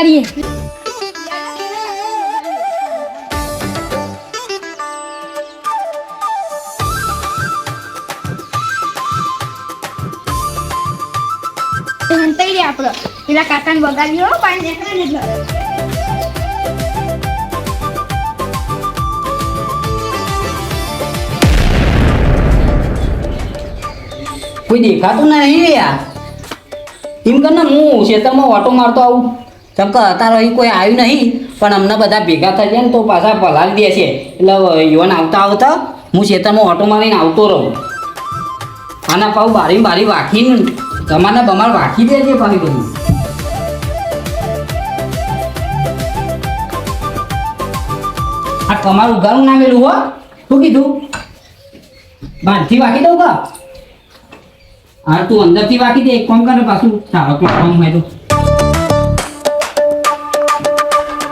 વગાડીએ. હંતાઈ રે આપણો પેલા કાકાને વગાડ્યો પાણી દેખાય ને એટલે કોઈ દેખાતું નહીં યાર. એમ કર ને હું ખેતરમાં ઓટો મારતો આવું ચમ કે અત્યારે અહીં કોઈ આવ્યું નહીં પણ અમને બધા ભેગા થઈ જાય ને તો પાછા પલાળી દે છે એટલે યોન આવતા આવતા હું ખેતરમાં ઓટો મારીને આવતો રહું. આના પાછું બારી વાખીને તમારે બમાર વાખી દે છે પાછી બધું. આ તમારું ઉઘાડું નામેલું હો શું કીધું બહારથી વાખી દઉં કા? હા તું અંદરથી વાગી દે એક કામ કરે પાછું સારો કામ હોય તો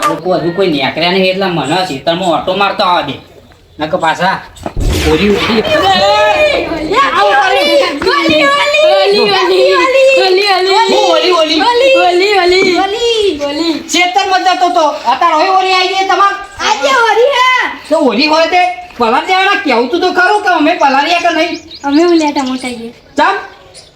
લોકો હજુ કોઈ નેકર્યા નહીં એટલે મને ખેતરમાં ઓટો મારતો આવવા દે નક પાછા ઓરી ઉઠી ખેતરમાં જતો તો અત્યારે હવે ઓરી આવી ગઈ તમાર આજે હોરી હે તો ઓરી હોય તે પલાર દેવાના કેવું તું તો ખરું કે અમે પલારીયા કે નહીં અમે ઉલેટા મોટા ગઈ ચમ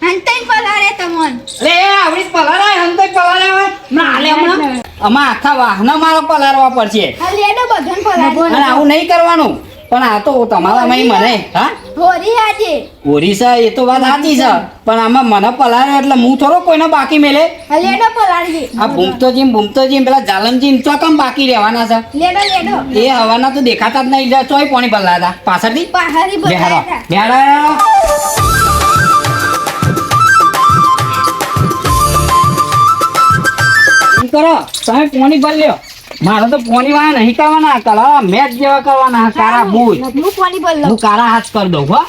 હંતાઈ પલારે તમોન લે આવડી પલારાય હંતાઈ પલારાય ના લે હમણાં અમાર આખા વાહનો મારો પલારવા પડશે આ લેડો બધન પલારે અને આવું નહીં કરવાનું પણ આ તો તમારા મય મને હા હોરી આજે ઓરી છે એ તો વાત સાચી છે પણ આમાં મને પલારે એટલે હું થોડો કોઈને બાકી મેલે આ લેડો પલારી આ ભૂમતો જીમ પેલા જાલમજીમ ચો કેમ બાકી રહેવાના છે લેડો એ હવાના તો દેખાતા જ નહીં ચોય પાણી પલાતા પાછળથી પહાડી બેહારો બતાયા બેહારો કરો તમે પોણી ભર લ્યો મારે તો પોણી વાળા નહીં કરવાના કલર મેચ જેવા કરવાના કારા બૂટ હું પાણી ભર લઉં હું કારા હાથ કરી દઉં હો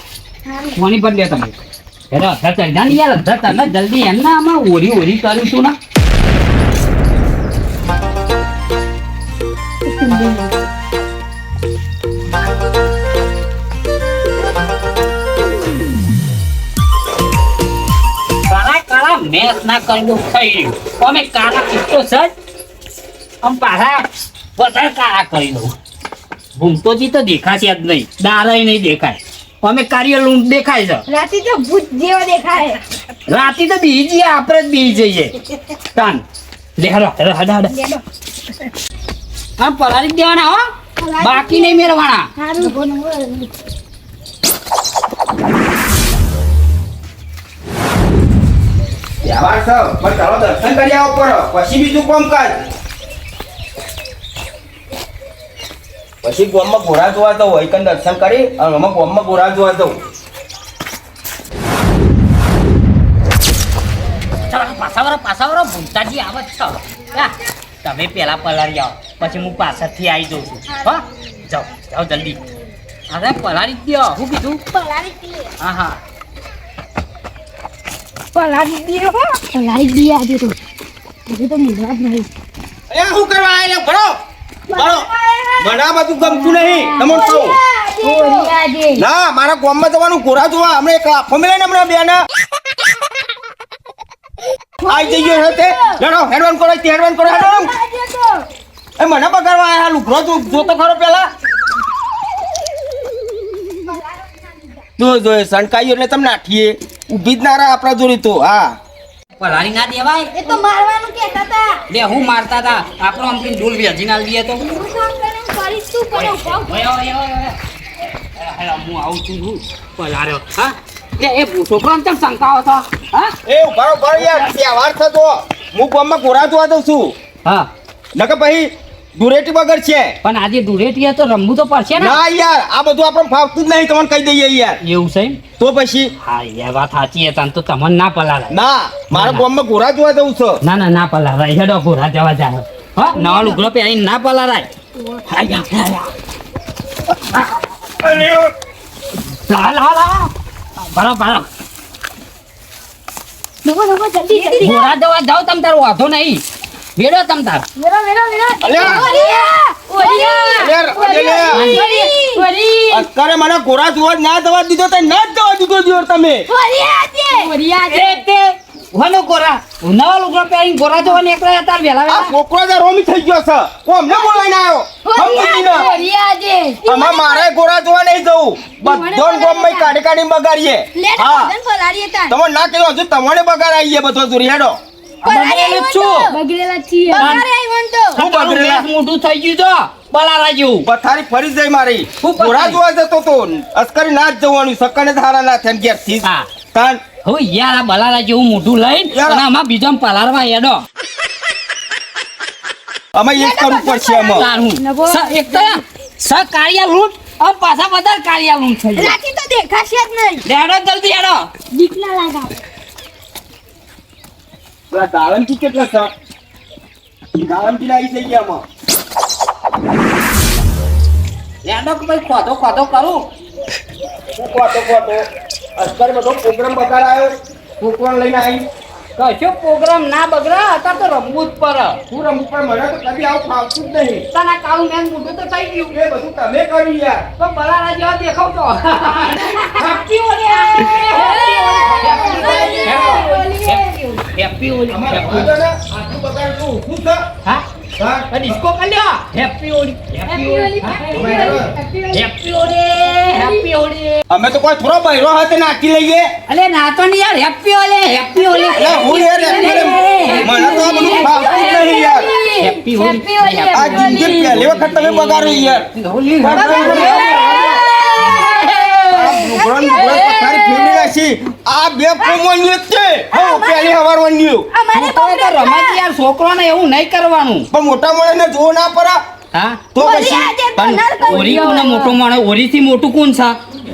પોણી ભર લ્યો તમે હેરો ચડી જા ને યાર તમે જલ્દી એમ ના આમાં ઓરી કર્યું તું ના કારા મેચ ના કરી દઉં થઈ ગયું અમે કારા કિસ્સો સજ આમ પાછા વધારે કારા કરી દઉં ભૂમતોજી તો દેખાશે જ નહીં દારાય નહીં દેખાય અમે કાર્ય લૂંટ દેખાય છે રાતી તો ભૂત જેવો દેખાય રાતી તો બી જઈએ આપણે જ બી જઈએ તાન લે હડો લેડો આમ પલારી જ દેવાના હો બાકી નહીં મેળવાના હારું વ્યવહાર છે પણ ચાલો દર્શન કરી આવો પડો પછી બીજું કામ કાજ પછી ગોમમાં ઘોડા જોવા જવું હોય કન દર્શન કરી અને અમે ગોમમાં ઘોડા જોવા જવું પાછાવાળો ભૂમતાજી આવે છો તમે પેલા પલારી આવો પછી હું પાછળથી આવી જઉં છું હા જાઓ જલ્દી અરે પલારી જ દો શું કીધું પલારી દે હા પલારી દે પલારી દે આજે તો હજી તો મુંડા જ નહીં અરે શું કરવા આયા ભરો ભરો મને આ બધું ગમતું નહીં તમને કહું હોરી આજે ના મારા ગોમમાં જવાનું ઘોડા જોવા અમે એક આફો મેલે ને હમણાં બેન આઈ જઈએ હતે લડો હેડવાન કરો હેડો આજે તો એ મને બગાડવા આયા લુગરો જોતો ખરો પેલા જો સણકાઈ એટલે તમે નાઠીએ ઊભી જ ના રહે આપણા જોડી તો હા પલારી ના દેવાય એ તો મારવાનું કહેતા હતા લે હું મારતા હતા આપણો આમ ડોલ વેજી ના દઈએ તો હું કામ કરીશ તું કરો હું આવું છું પલાર્યો હા એ છોકરો કેમ શંકાવો છો હા એ બરોબર યાર તહેવાર થતો હું ગામમાં ઘોડા જોવા દઉં છું હા નકર પછી દુરેટી વગર છે પણ આજે દુરેટીએ તો રમવું તો પડશે ને ના યાર આ બધું આપણે ફાવતું જ નહીં તમને કહી દઈએ યાર એવું છે તો પછી હા યાર વાત સાચી છે તો તમને ના પલારાય ના મારા ગામમાં ઘોડા જોવા દઉં છું ના પલારાય હેડો ઘોડા જવા જાય હા નવા લુગડો પહેરીને ના પલારાય બરાબર લોકો જલ્દી ઘોડા જવા જાઓ તમ તાર વાંધો નહીં વેડો તમ તાર અત્યારે મને ઘોડા જોવા ના જવા દીધો તો ના જ જવા દીધો તમે હોનો ગોરા નવા લુગડા પહેરીને ગોરા જોવા નીકળ્યા હતા વેલા આ વેલા છોકરો જે રોમી થઈ ગયો છે હું અમને બોલાઈને આવ્યો આમાં મારે ગોરા જોવા નહીં જવું બધો ગોમમાં કાઢી કાઢી બગાડીએ હા તમે ના કહ્યું હજુ તમારે બગાડ આવીએ બધો દૂર હેડો બગડેલું જ છું બગડેલા છીએ શું બગડેલા? મોટું થઈ ગયું છો બલારા જેવું પથારી ફરી જાય મારી શું પથારી? ગોરા જોવા જતો તો અસ્કરી ના જ જવાનું સકને ધારા ના થઈને ઘેર થી હા. તાન હવે યાર આ બલારા જેવું મોઢું લઈને યાર. અને આમાં બીજો પલારવા હેડો અમે એ જ કરવું પડશે અમે તારું એક તો સ કાળિયા લૂંટ અને પાછા વધારે કાળિયા લૂંટ થઈ ગયા રાતી તો દેખાશે જ નહીં હેડો જલ્દી હેડો બીક ના લાગાવ પેલા દાળમજી કેટલા છે દાળમજી ના આવી થઈ ગયા અમે હેડો કે ભાઈ ખોદો ખોદો કરું શું ખોટો અસ્કર બધો પ્રોગ્રામ બગાડાયો છોકરાને લઈને આવી કશો પ્રોગ્રામ ના બગડા અત્યારે તો રમવું જ પર હું રમવું પણ મને તો કદી આવું ફાવતું જ નહીં તને કાળું મેન મોઢું તો થઈ ગયું એ બધું તમે કર્યું યાર તો બલારા જેવા દેખાવ તો હેપી હોલી હેપી હોલી અમારે વાંધો ને, આટલું બગાડશું શું છે હા હા? ડિસ્કો કરી લ્યો happy Holi happy Holi happy Holi અમે તો કોઈ થોડો બૈરો હાથે નાખી લઈએ અલે નાતો ને યાર હેપી હોલી હેપી હોલી અરે હું યાર મને તો આ બધું ફાવતું જ નહીં યાર હેપી હોલી આ જિંદગી પહેલી વખત તમે બગાડો યાર હોલી લુગડો પથારી ફેરવી નાખી આ બે કોમન છે હું પહેલી હવાર વન્યું રમત યાર છોકરોને એવું નહીં કરવાનું પણ મોટા માણસને જો ના પરા હા તો પછી પણ ઓરી કોને મોટો માણસ ઓરીથી મોટું કોણ છે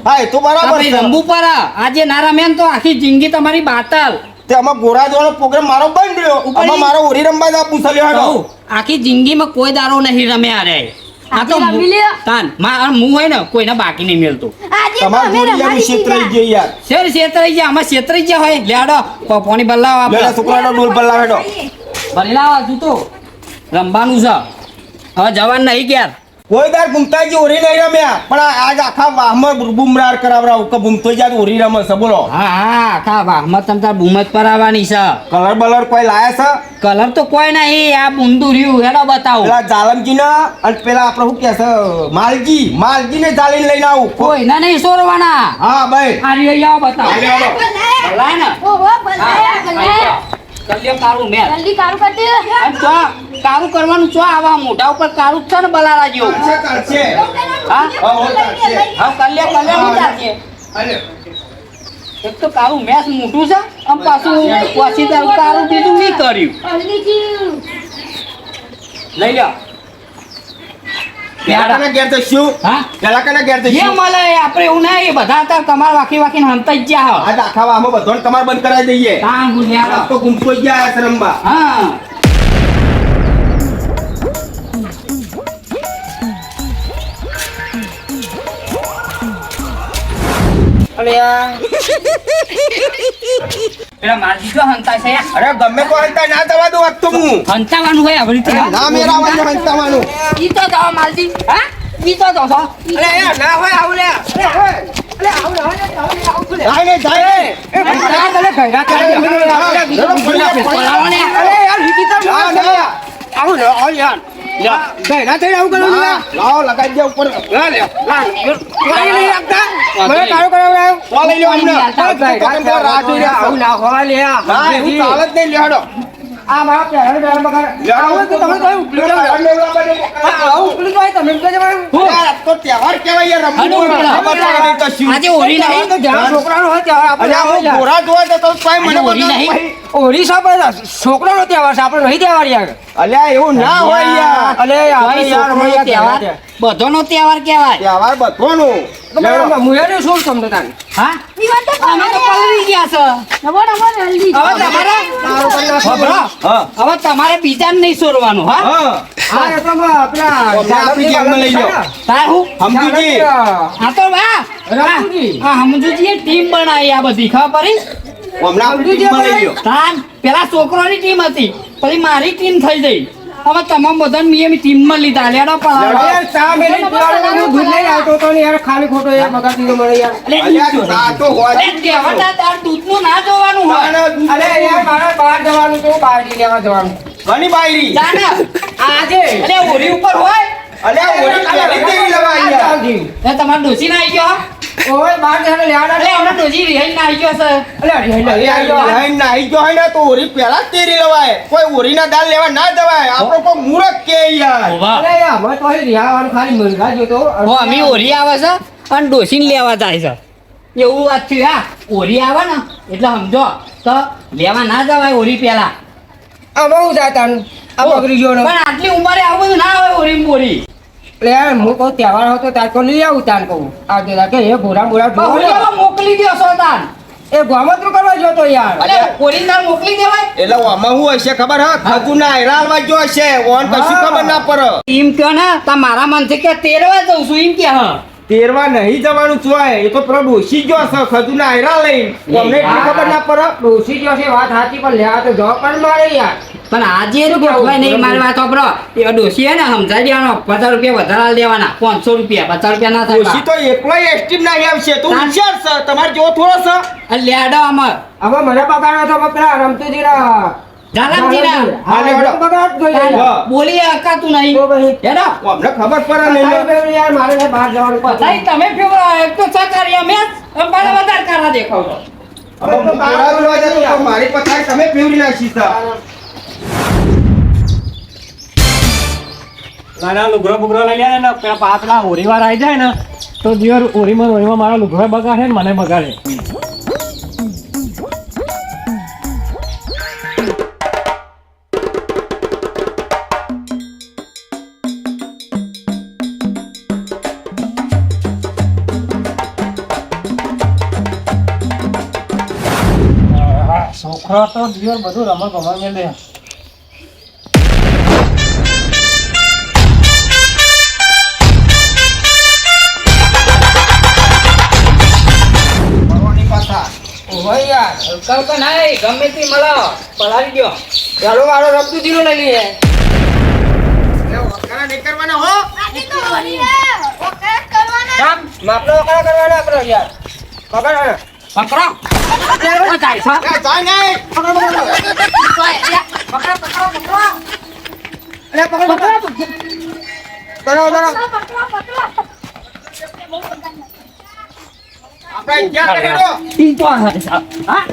હા એ તો બરાબર આપણે છે. રમવું પર આજે ના રમ્યા ને તો આખી જિંદગી તમારી બાતલ તે આમાં ગોરા જોવાનો પ્રોગ્રામ મારો બંધ રહ્યો ઉપર આમાં મારો ઓરી રમવા જ આપું છે લ્યો કહું, આખી જિંદગીમાં કોઈ દારો નહીં રમ્યા રે આ તો આજે રમી લ્યો. તાન હું હોય ને કોઈને બાકી નહીં મેલતું તમારે જોડી ક્ષેત્ર ગઈ યાર શેર છેતરાઈ ગયા આમાં છેતરાઈ ગયા હોય લેડો પોણી બદલાવ લેલા આપણે છોકરાનો ડોલ બદલાવેડો ભરી લાવો તું તો રમવાનું છે હવે જવાન નહીં ક્યાર કોઈ દાર ગુમતાજી ઓરી નહીં રમ્યા પણ આજ આખા વાહમાં બુમરાર કરાવરાવ કે બુમતો જાત ઓરી રમે છે બોલો હા હા ખા વાહમાં તમ તાર બૂમ જ પરાવવાની છે કલર બલર કોઈ લાયા છે કલર તો કોઈ નહીં આ બુંદુ રહ્યું હેડો બતાવો પેલા જાલમજી ના અને પેલા આપણે શું કે છે માલજી ને જાલીને લઈને આવું કોઈ ના નહીં સોરવાના હા ભાઈ આ રહ્યો આવો બતાવો હાલે હાલો. ભલાય ને કલ્યો કાળું મેં જલ્દી કારું કરી દે અને ચો કારું કરવાનું ચો આવા મોઢા ઉપર કારું જ છે ને બલારા જેવું ચાલશે. હા હા, હો, ચાલશે. હા કલ્યો નહીં ચાલશે હાલે. એક તો કાળું મેસ મોટું છે આમ પાછું પછી તારું કારું બીજું નહીં કર્યું લઈ લો પેલા કને ઘેર જઈશું? હા પેલા કને ઘેર જે જઈશું? મળે આપણે એવું નહીં બધા તાર તમાર વાકી વાકીને હંતાઈ જ ગયા આજ આખા વાહમાં બધાને તમારે બંધ કરાવી દઈએ કાં ગુલ્યા આજ તો ગુમતો જ ગયા છે રમવા હા પેલા મારજી તો હંતા છે યાર. અરે ગમે તો હંતા ના જવા દો આજ તો હું હંતાવાનું હોય આપણી ત્યાં. ના મેરાવાનું હંતાવાનું ઈ તો જાઓ માલજી હા ઈ તો જાઓ છો. ના હોય આવું લે જાય ને જાય ને બોલાવો ને. લાવો લગાઈ દે ઉપર તો લઈ લ્યો અમને રાહ જોઈ રહ્યા છો. ના એવું ચાલે જ નહીં લેહાડો તો તહેવાર કહેવાય યાર, રમવું હોય, ખબર પડે નહીં કશું. આજે હોળી નહીં અને આ હું ગોરા જોવા જતો તો તોય મને હોળી બધું નહીં? ઓરી છોકરો નો તહેવાર છે આપણે નહીં તહેવાર યાર અલ્યા એવું ના હોય યાર અલે ભાઈ, છોકરોનો તહેવાર બધાનો તહેવાર કહેવાય તહેવાર બધોનો હું એને શું તમને તાન હા અમે તો પલળી ગયા છે નવો જલ્દી હવે તમારે ખબરો? હા હવે તમારે બીજાને નહીં સોરવાનું હા હા હા એ તો પેલા આપણી ગેમમાં લઈ લો. તાર હું સમજુજી હા તો રમતુજી. હા સમજુજીએ ટીમ બનાવી આ બધી ખબર પડી હમણાં આપણી ટીમમાં લઈ લ્યો. તાન પેલા છોકરોની ટીમ હતી પછી મારી ટીમ થઈ ગઈ હવે તમામ બધા મેં ટીમમાં લીધા લેડો પલાળો. યાર ચા મેલી પીવાનું હું દૂધ લઈને આવતો હતો ને યાર ખાલી ખોટો યાર બગાડી દીધો મને યાર. અલ્યા ચા તો હોય અરે કહેવાતા તાર દૂધનું ના જોવાનું હોય. અરે યાર મારે બહાર જવાનું તો બાયડી લેવા જવાનું. ઘણી બાયરી જાને આજે અરે ઓરી ઉપર હોય અલ્યા ઓરી કેવી કેવી લવાઈ યાર એ તમાર ડોસી ના આવી ગયો ઓય બહાર જઈને લેવાના અરે હમણાં ડોસી રિહાઈ ના આવી ગયો છે. લાઈન ના આવી ગયો હોય ને તો ઓરી પહેલા જ તેરી લવાય કોઈ ઓરીના દાળ લેવા ના જવાય આપણો કોઈ મૂરખ કે યાર અરે યાર હવે તો અહીં રિહાવાનું ખાલી મુરઘા જોતો હો અમે ઓરી આવે છે અને ડોસીને લેવા જાય છે એવું વાત થયું. હા ઓરી આવે ને એટલે સમજો તો લેવા ના જવાય ઓરી પહેલા. આમાં હું જાતાનું આ બગડી ગયો ને પણ આટલી ઉંમરે આવું બધું ના આવે ઓરી બોરી. એટલે યાર હું કહું તહેવાર હતો તાર તો લઈ આવું તાન કહું આવતો તાર કે એ ભોરા ભોરા પણ ઓરીમાં મોકલી દો સોતાન. એ ગોમતરું કરવા જોતો યાર અરે ઓરી ના મોકલી દેવાય. એટલે આમાં શું હશે ખબર હા ખજૂરના હેરાલવા જો હશે ઓન કશું ખબર ના પડે એમ કયો ને તા મારા મનથી કે તેરવા જઉં છું એમ કે હા તેરવા નહીં જવાનું ચોય એ તો પેલો ડોસી ગયો છે ખજૂરના હેરા લઈને અમને એટલી ખબર ના પડે ડોસી ગયો છે વાત સાચી પણ લેવા તો જવાબ પણ મારે યાર પણ આજે હોય નહીં મારી વાત વાપરો એ ડોસી હે ને સમજાઈ દેવાનો 50 રૂપિયા વધારે દેવાના 500 રૂપિયા 50 રૂપિયા ના ડોસી થાય. તો એકલો એસ્ટીમ ના આવશે તું વિચાર છે તમારે જેવો થોડો છે લેડો અમાર હવે મને બગાડો તો પેલા રમતુજી ના જાલમજી ના હા, લેવડો. બગાડ ગયો હા. બોલી અકાતું નહીં તો ભાઈ હેડો અમને ખબર પડે નહીં યાર મારે ને બહાર જવાનું બધાય તમે ફેવરો એક તો સહકારી અમે અમારે વધારે કારા દેખાવ છો. હવે હું થોડા લેવા જતો તો મારી પથારી તમે ફેવરી નાખી છે નાના લુગડો બુગડો લઈ લે ને પેલા પાછલા હોરીવાર આવી જાય ને તો દિવસ હોરીમાં મારા લુગડો બગાડે ને મને બગાડે. છોકરો તો દિવસ બધું રમણ ભમણ લે. ભરવાની પાછા ઓય યાર કલ કે નહીં ગમે તે મળો પલાળી ગયો. ચાલો મારો રમતુજી નો લઈ લઈએ એ વખાણા નહીં કરવાના હો કામ માપનો વખાણા કરવાના કરો યાર બગાડો પકડો ઓ જાય છે. એ જાય નહીં અરે પકડ કરો આપણે ક્યાં કરેલો ઈ તો આ છે. હા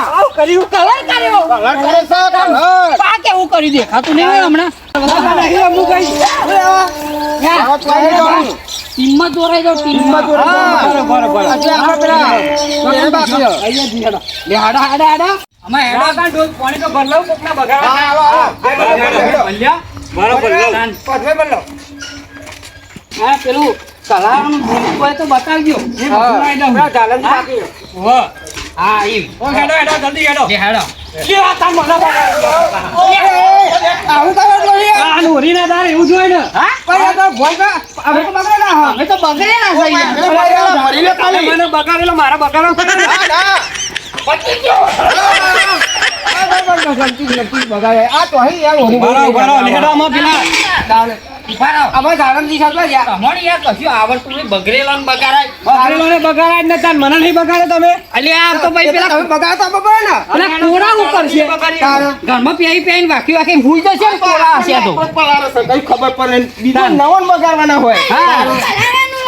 આવ કર્યું કલર કર્યો કલર કરે છે કલર પા કેવું કરી દેખાતું નહીં હોય હમણાં ટીમમાં દોરાઈ જાવ ટીમમાં પેલું કલાનું ભૂલ હોય તો બતાવજો હા એમ જલ્દી હેડો. હેડો હોરી ના દાર એવું જોઈએ ને. અમે તો બગડેલા છે મરી લે ખાલી મને બગાડેલો મારા બગાડો ના ના આવડતું નહીં બગડેલા બગાડાય બગાડેલો બગાડાય જ ને તાર મને નહીં બગાડે તમે. અલ્યા આ તો ભાઈ પેલા પેલા કોરા ઉપર છે ઘરમાં પ્યાઈ પ્યાઈ વાકી વાકી ભૂલ જશે ને કોરા હશે તો પલાળો છે કઈ ખબર પડે નહીં. બીજા નવન બગાડવાના હોય હા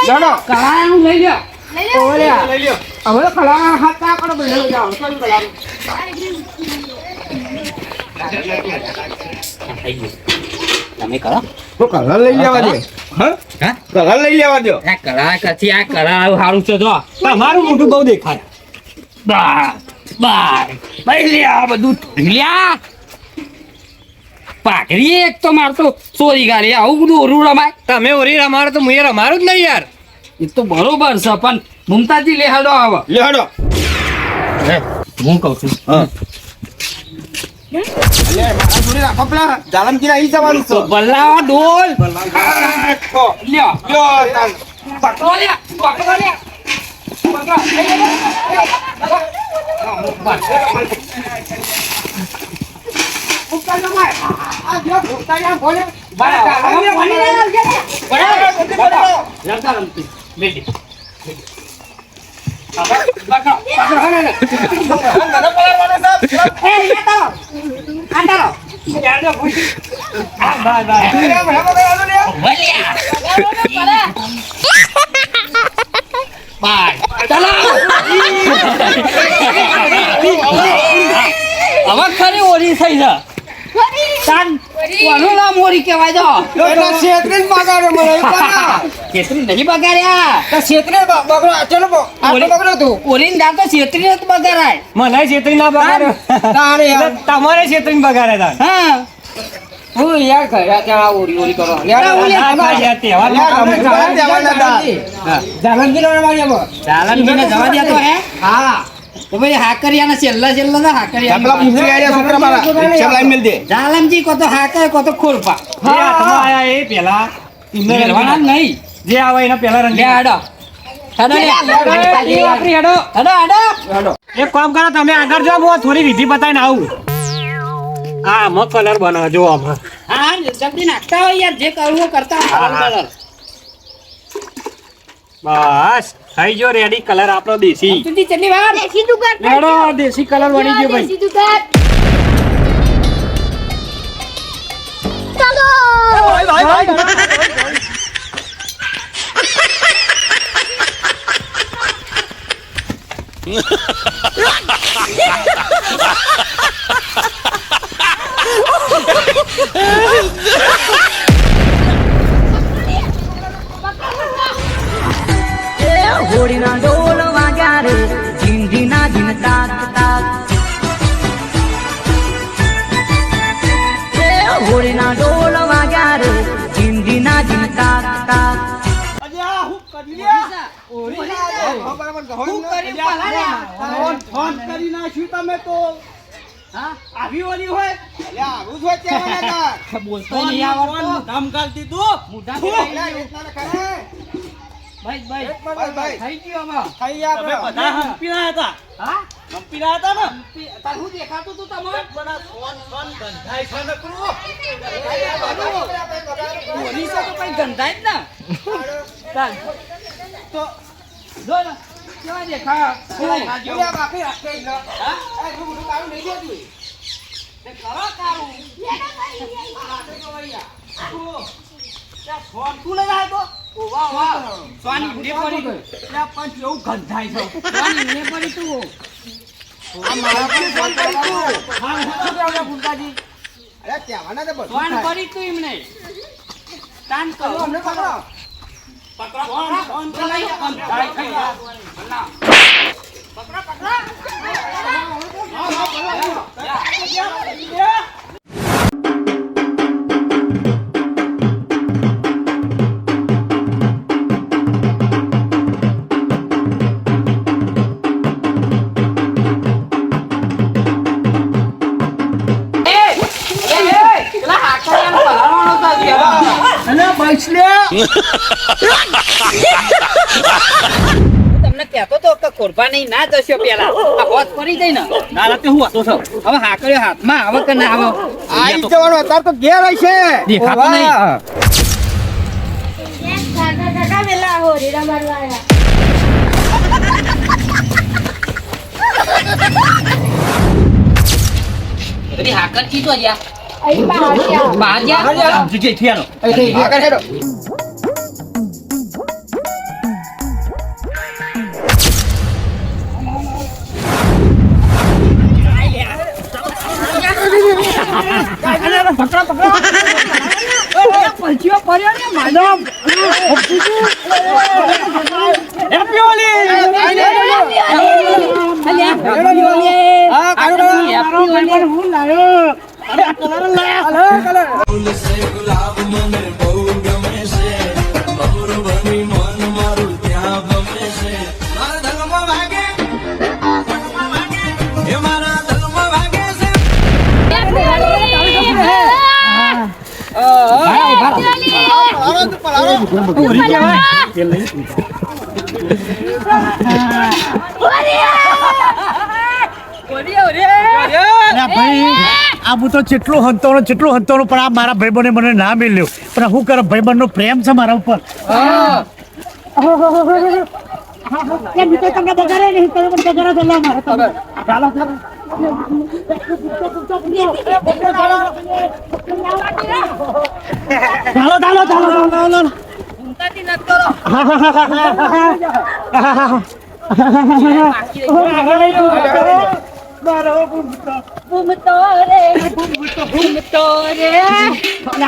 જાણો કળાનું લઈ લ્યો લઈ લ્યો તમે કરો તો કલર લઈ લેવા દે હા હા કલર લઈ લેવા દો આ કળા કથી આ કળા સારું છે જો તમારું મોઢું બહુ દેખાય. ભાઈ લે આ બધું લ્યા પાઘડી એક તો મારતો ચોરી ગાડી આવું બધું ઓરું રમાય તમે ઓરી રમાડો તો હું એ રમાડું જ નહીં યાર. એ તો બરોબર છે પણ મુમતાજી લે હાડો આવે લે હડો હું કહું છું હા અલ્યા મારા જોડે રાખો પેલા જાલમજી અહીં જવાનું છે ભલા ડોલ લ્યો તાન. પકડો લ્યા પકડો લ્યા હવે ખરી ઓરી થઈ છે તાન કોનું નામ ઓરી કહેવાય તો એટલે છેતરીને બગાડ્યો મને એવું કરા. છેતરી નહીં બગાડ્યા તો છેતરીને બગડો ચલો આટલો બગડો તું ઓરીને દાંત તો છેતરી જ બગાડાય મને છેતરી ના બગાડ્યો તારે યાર એટલે તમારે છેતરીને બગાડ્યા તા હા હું યાર ઘરે ત્યાં આ ઓરી ઓરી કરો યાર ના થાય યાર, તહેવાર યાર, અમે જવા દેવાના હતા. જાલમજી નો મારી એમાં ચાલનજીને જવા દે તો હે હા તો ભાઈ હાકરિયાના છેલ્લા છેલ્લા ના હાકરિયા પેલા પૂછડી આયા છોકરા મારા રિક્ષા લાઈન મેલ દે ચાલનજી કો તો હાકર કો તો ખોરપા જે હાથમાં આયા એ પેલા એમને મેલવાના જ નહીં જે આવે એના પેલા લે રંગી હાડો હાડો લે વાપરી હેડો હાડો હાડો એક કામ કરો તમે આગળ જાઓ હું થોડી વિધિ બતાવીને આવું હા મ કલર બનાવો જો આમાં હા જલ્દી નાખતા હોય યાર જે કરવું હોય કરતા હોય. બસ થઈ ગયો રેડી કલર આપણો દેશી સુધી ચટણી વાર દેશી દુકાન લેડો દેશી કલર બની ગયો ભાઈ દેશી દુકાન ચાલો હોળીના ઢોલ વાગ્યા રે ઝીંઝીના ઝીણ તાક તાક હોળીના ઢોલ વાગ્યા રે ઝીંઝીના ઝીણ તાક તાક બોલતો નહીં આવડતો ભાઈ થઈ ગયો હવે હા તાર હું દેખાતું તું તમને પોલીસ તો કઈ ગંધાય જ ના ચાલ તો જો ને કેવા દેખા તે કરો કારું ફોન તું લઈ આવ્યો તો વાહ વાહ સોની ને પડી ગયો પણ કેવું ગંધાય છે સોની ને પડી તું આ મારા પર ફોન કરી તું હા હું તો આવડા ભૂલતાજી અરે ત્યાંવાના તો બધું ફોન થાય. કરી તું એમને તાન કરો અમને પકડો. ફોન લઈ ગંધાય થઈ ગયા પકડો પકડો તમને કહેતો તો કે કોરબાની ના જશો પેલા આ હોત પડી જાય ને ના રાતે હું હતો છો હવે હાકડ્યો હાથમાં આવે કે ના આવે આઈ જવાનો અત્યારે તો ઘેર હશે દેખાતો નહીં કાકા કાકા વેલા હોરી રમાડવા આવ્યા બધી હાકર ચીતો જ્યાં અહીં બહાર ગયા બહાર જા જુજે થિયાનો આગળ હેડો. પલચીઓ પડ્યો ને માધવ હેપી હોલી હું લાયો અરે આ કલર લાયા હોરી કહેવાય એ લઈ અરે ભાઈ આ હું તો જેટલું હંતોણું પણ આ મારા ભાઈબંધે મને ના મળ્યો પણ શું કરે ભાઈબંધનો પ્રેમ છે મારા ઉપર તમને બગાડે નહીં તમે પણ બગાડો તો લા મારે ચાલો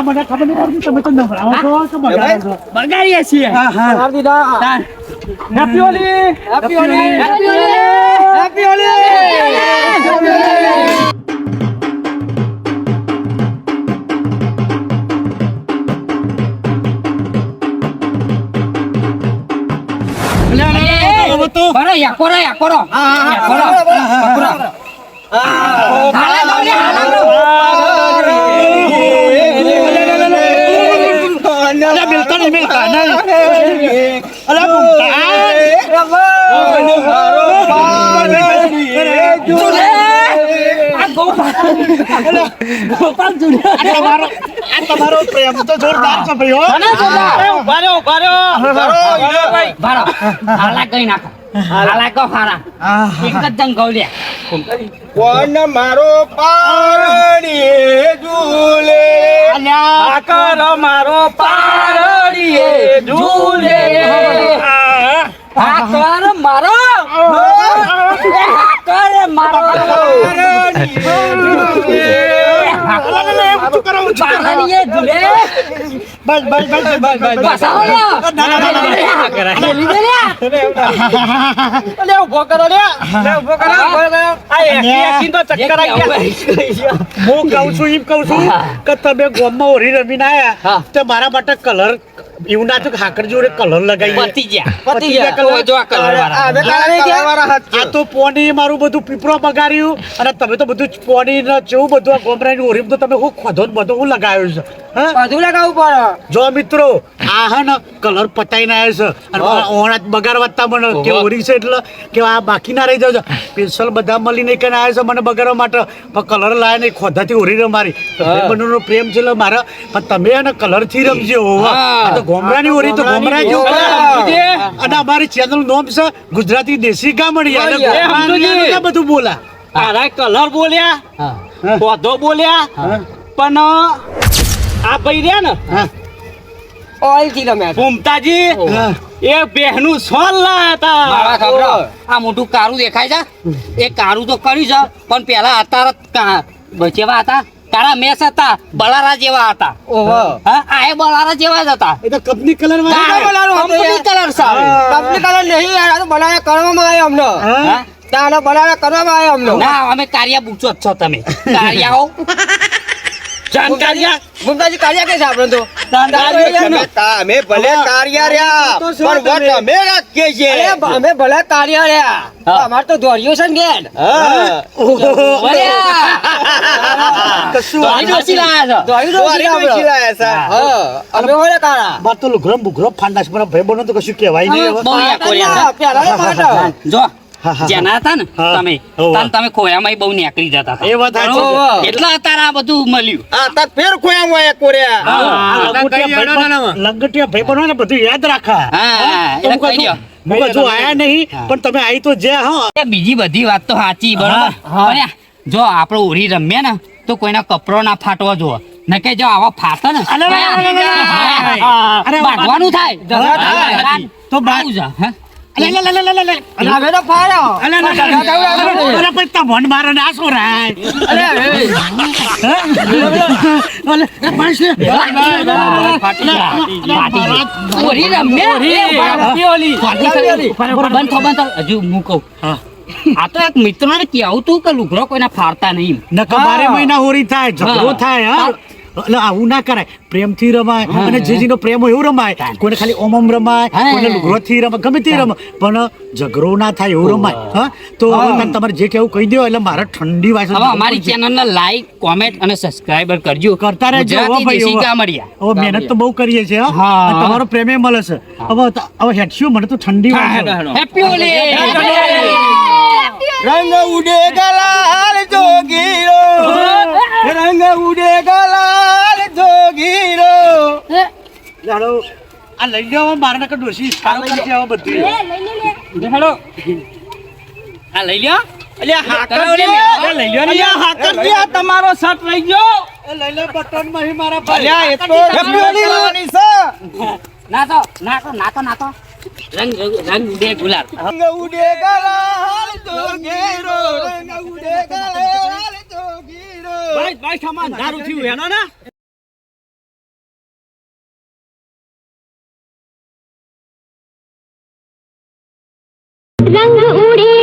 મને ખબર નહીં તમે તો નવરાવો છો કે બગાડો છો બગાડીએ છીએ happy Holi happy Holi happy Holi બરો યાકોરો તમારો પ્રેમ તો જોરદાર છે ભાઈ હો બારો હાલા કઈ નાખો હાલા કો હારા એક જ જંગલ લે કોણ મારો પારડીએ ઝૂલે આકર મારો પારડીએ ઝૂલે હાકર મારો હાકર મારો પારડીએ ઝૂલે બસ બસાવો લે ઉભો કરો લે ઉભો કરો આ એકી તો ચક્કર આવી ગયા હું કહું છું કે તમે ગોમમાં હોરી રમીને આયા તો મારા માટે કલર એવું ના થયું કે હાકર જોડે કલર લગાવી પતી ગયા કલર જો આ કલર વાળા આ તો પોણી મારું બધું પીપરો બગાડ્યું અને તમે તો બધું પોણી ને જેવું બધું આ ગોમરાની હોરી તો તમે હું ખોધો ને બધું હું લગાવ્યું છે હા બધું લગાવવું પડે જો મિત્રો આ હે ને કલર પતાઈને આવ્યો છે અને ઓણા બગાડવા મને કે હોરી છે એટલે કે આ બાકી ના રહી જાવ સ્પેશિયલ બધા મળીને કઈ આવ્યા છે મને બગાડવા માટે પણ કલર લાયા નહીં ખોધાથી હોરી રમારી બંનેનો પ્રેમ છે એટલે મારા પણ તમે એને કલર થી રમજો આ તો ગોમરાની હોરી તો ગોમરા જો અને અમારી ચેનલ નોમ છે ગુજરાતી દેશી ગામડી અને ગોમરાની બધું બોલા તારા કલર બોલ્યા પોધો બોલ્યા પણ આ ભાઈ રહ્યા ને ઓઇલ થી રમે ભૂમતાજી એ બેહનું સોલ લાયા મારા હતા ખબર આ મોટું કારું દેખાય છે એ કારું તો કર્યું છે પણ પેલા અત્યારે જેવા હતા તારા મેસ હતા બલારા જેવા હતા હા આ એ બલારા જેવા જ હતા એ તો કંપની કલર કંપની કલર સારું કંપની કલર નહીં યાર આ તો બનાવ્યા કરવામાં આવ્યો અમને તારા બનાવ્યા કરવામાં આવ્યો અમને ના અમે કારિયા પૂછો જ છો તમે કારિયાઓ જાણકારી મુમતાજી કાઢ્યા કે છે આપણે તો અમે ભલે કાર્યા રહ્યા પણ વટ અમે રાખીએ છીએ અમે ભલે કાર્ય રહ્યા અમાર તો દોડ્યો છે ને ગેન અમે હોય કાળા બાર તો લુગરો બુગરો ફાંડાસ પર ભાઈ બનો તો કશું કહેવાય નહીં હવે. બહુ યાકોરિયા હતા. જો જેના હતા ને તમે તમે ખોયામાં બહુ નીકળી જતા હતા એ વાત સાચી. બરોબર? એટલે અત્યારે આ બધું મળ્યું આ તાર ફેર ખોયા મોયા કોર્યા લંગટિયા ભાઈ બનો ને બધું યાદ રાખા હા એટલે કહી દ્યો. હું હજુ આયા નહીં પણ તમે આવી તો જે હા એ બીજી બધી વાત તો સાચી બરોબર પણ જો આપણે ઓરી રમીએ ને તો કોઈના કપડો ના ફાટવા જોવો ન કે જો આવા ફાટે ને ભાગવાનું થાય તો બાર આવું જા, હે? હવે તો ફાડો મન મારે ના સોરાય ઓરી રમીએ? બંધ થો, બંધ થો. હજુ હું કહું આ તો એક મિત્ર ને કેવું તું કે લુગડો કોઈને ફાડતા નહીં નકા બારે મહિના હોરી થાય ઝઘડો થાય હા એટલે આવું ના કરાય પ્રેમથી રમાય અને જે જેનો પ્રેમ હોય એવું રમાય કોઈને ખાલી ઓમ રમાય કોઈને લુગડોથી રમાય ગમે તે રમાય પણ ઝઘડો ના થાય એવું રમાય હા તો તમારે જે કેવું કહી દો એટલે મારે ઠંડી વાય હવે અમારી ચેનલને લાઈક કોમેન્ટ અને સબસ્ક્રાઇબર કરજો. કરતા રહેજો ગુજરાતી ભાઈ દેશી ગામડિયા. હવે મહેનત તો બહુ કરીએ છીએ હા અને તમારો પ્રેમે મળે છે હવે હેડશું મને તો ઠંડી વાય હેપી હોલી. રંગ ઉડે ગલાલ જોગીરો રંગ ઉડે ગલાલ જોગીરો લાડો આ લઈ લેવા મારે નકર ડોસી સારું કરશે હવે બધું હેલો આ લઈ લ્યો. અલ્યા હાકરજી આ તમારો શર્ટ લઈ ગયો એ લઈ લે બટન માં મારા ભાઈ અલ્યા એ તો હેપી હોલી લાવવાની છે નાતો રંગ ઉડે ગુલાલ. રંગ ઉડે ગલાલ જોગીરો રંગ ઉડે ગલાલ જોગીરો ભાઈ સામાન દારૂ થયું એનો ને રંગ ઉડી